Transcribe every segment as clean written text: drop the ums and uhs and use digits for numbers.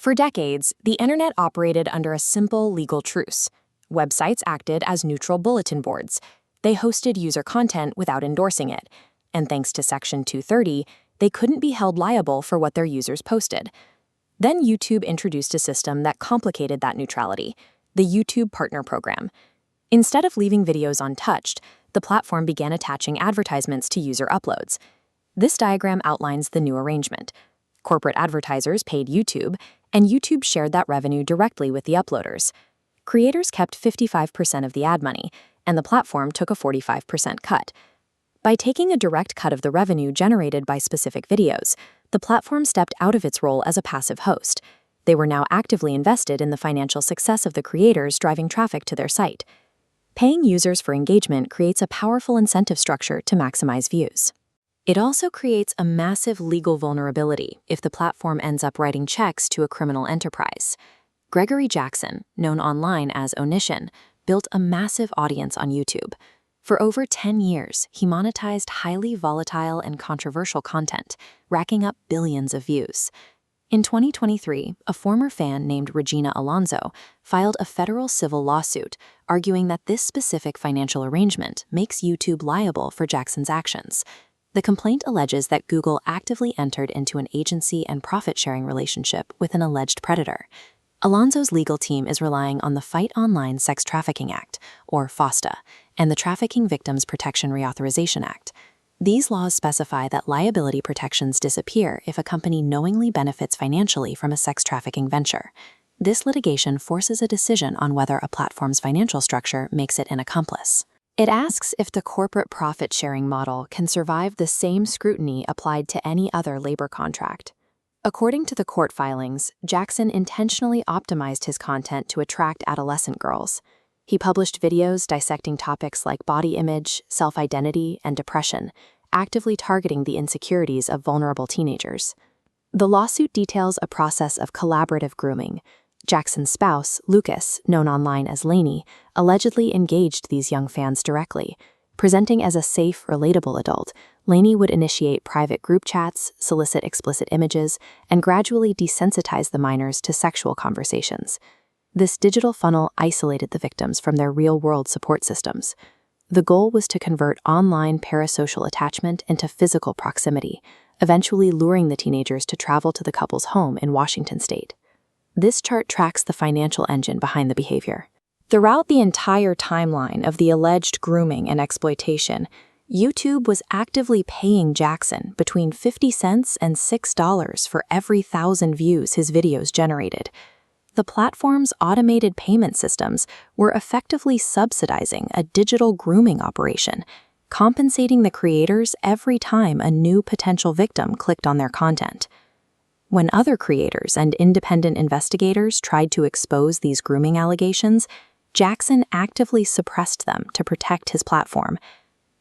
For decades, the internet operated under a simple legal truce. Websites acted as neutral bulletin boards. They hosted user content without endorsing it. And thanks to Section 230, they couldn't be held liable for what their users posted. Then YouTube introduced a system that complicated that neutrality, the YouTube Partner Program. Instead of leaving videos untouched, the platform began attaching advertisements to user uploads. This diagram outlines the new arrangement. Corporate advertisers paid YouTube, and YouTube shared that revenue directly with the uploaders. Creators kept 55% of the ad money, and the platform took a 45% cut. By taking a direct cut of the revenue generated by specific videos, the platform stepped out of its role as a passive host. They were now actively invested in the financial success of the creators driving traffic to their site. Paying users for engagement creates a powerful incentive structure to maximize views. It also creates a massive legal vulnerability if the platform ends up writing checks to a criminal enterprise. Gregory Jackson, known online as Onishin, built a massive audience on YouTube. For over 10 years, he monetized highly volatile and controversial content, racking up billions of views. In 2023, a former fan named Regina Alonso filed a federal civil lawsuit, arguing that this specific financial arrangement makes YouTube liable for Jackson's actions. The complaint alleges that Google actively entered into an agency and profit-sharing relationship with an alleged predator. Alonso's legal team is relying on the Fight Online Sex Trafficking Act, or FOSTA, and the Trafficking Victims Protection Reauthorization Act. These laws specify that liability protections disappear if a company knowingly benefits financially from a sex trafficking venture. This litigation forces a decision on whether a platform's financial structure makes it an accomplice. It asks if the corporate profit-sharing model can survive the same scrutiny applied to any other labor contract. According to the court filings, Jackson intentionally optimized his content to attract adolescent girls. He published videos dissecting topics like body image, self-identity, and depression, actively targeting the insecurities of vulnerable teenagers. The lawsuit details a process of collaborative grooming. Jackson's spouse, Lucas, known online as Lainey, allegedly engaged these young fans directly. Presenting as a safe, relatable adult, Lainey would initiate private group chats, solicit explicit images, and gradually desensitize the minors to sexual conversations. This digital funnel isolated the victims from their real-world support systems. The goal was to convert online parasocial attachment into physical proximity, eventually luring the teenagers to travel to the couple's home in Washington state. This chart tracks the financial engine behind the behavior. Throughout the entire timeline of the alleged grooming and exploitation, YouTube was actively paying Jackson between 50 cents and $6 for every 1,000 views his videos generated. The platform's automated payment systems were effectively subsidizing a digital grooming operation, compensating the creators every time a new potential victim clicked on their content. When other creators and independent investigators tried to expose these grooming allegations, Jackson actively suppressed them to protect his platform.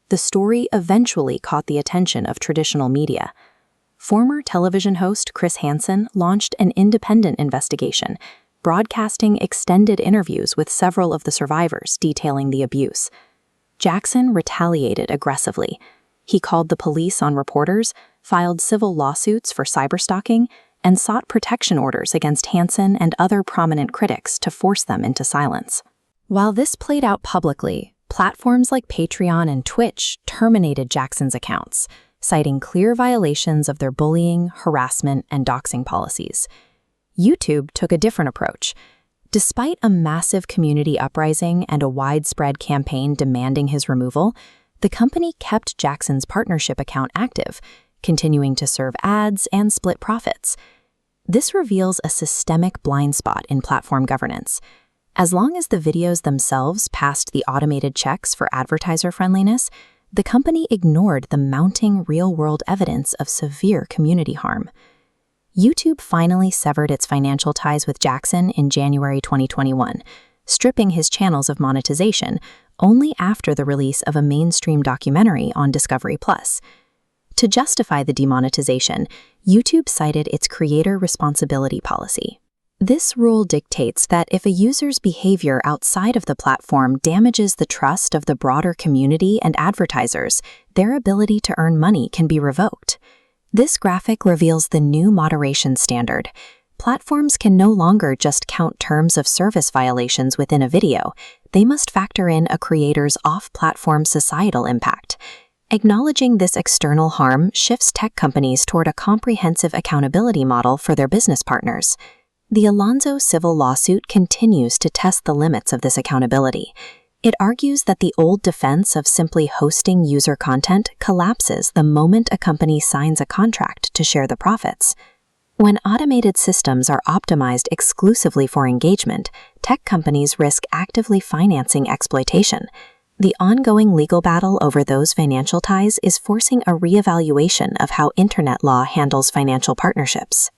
The story eventually caught the attention of traditional media. Former television host Chris Hansen launched an independent investigation, broadcasting extended interviews with several of the survivors detailing the abuse. Jackson retaliated aggressively. He called the police on reporters, filed civil lawsuits for cyberstalking, and sought protection orders against Hansen and other prominent critics to force them into silence. While this played out publicly, platforms like Patreon and Twitch terminated Jackson's accounts, citing clear violations of their bullying, harassment, and doxing policies. YouTube took a different approach. Despite a massive community uprising and a widespread campaign demanding his removal, the company kept Jackson's partnership account active, continuing to serve ads and split profits. This reveals a systemic blind spot in platform governance. As long as the videos themselves passed the automated checks for advertiser friendliness, the company ignored the mounting real-world evidence of severe community harm. YouTube finally severed its financial ties with Jackson in January 2021, stripping his channels of monetization only after the release of a mainstream documentary on Discovery+. To justify the demonetization, YouTube cited its creator responsibility policy. This rule dictates that if a user's behavior outside of the platform damages the trust of the broader community and advertisers, their ability to earn money can be revoked. This graphic reveals the new moderation standard. Platforms can no longer just count terms of service violations within a video. They must factor in a creator's off-platform societal impact. Acknowledging this external harm shifts tech companies toward a comprehensive accountability model for their business partners. The Alonzo civil lawsuit continues to test the limits of this accountability. It argues that the old defense of simply hosting user content collapses the moment a company signs a contract to share the profits. When automated systems are optimized exclusively for engagement, tech companies risk actively financing exploitation. The ongoing legal battle over those financial ties is forcing a reevaluation of how internet law handles financial partnerships.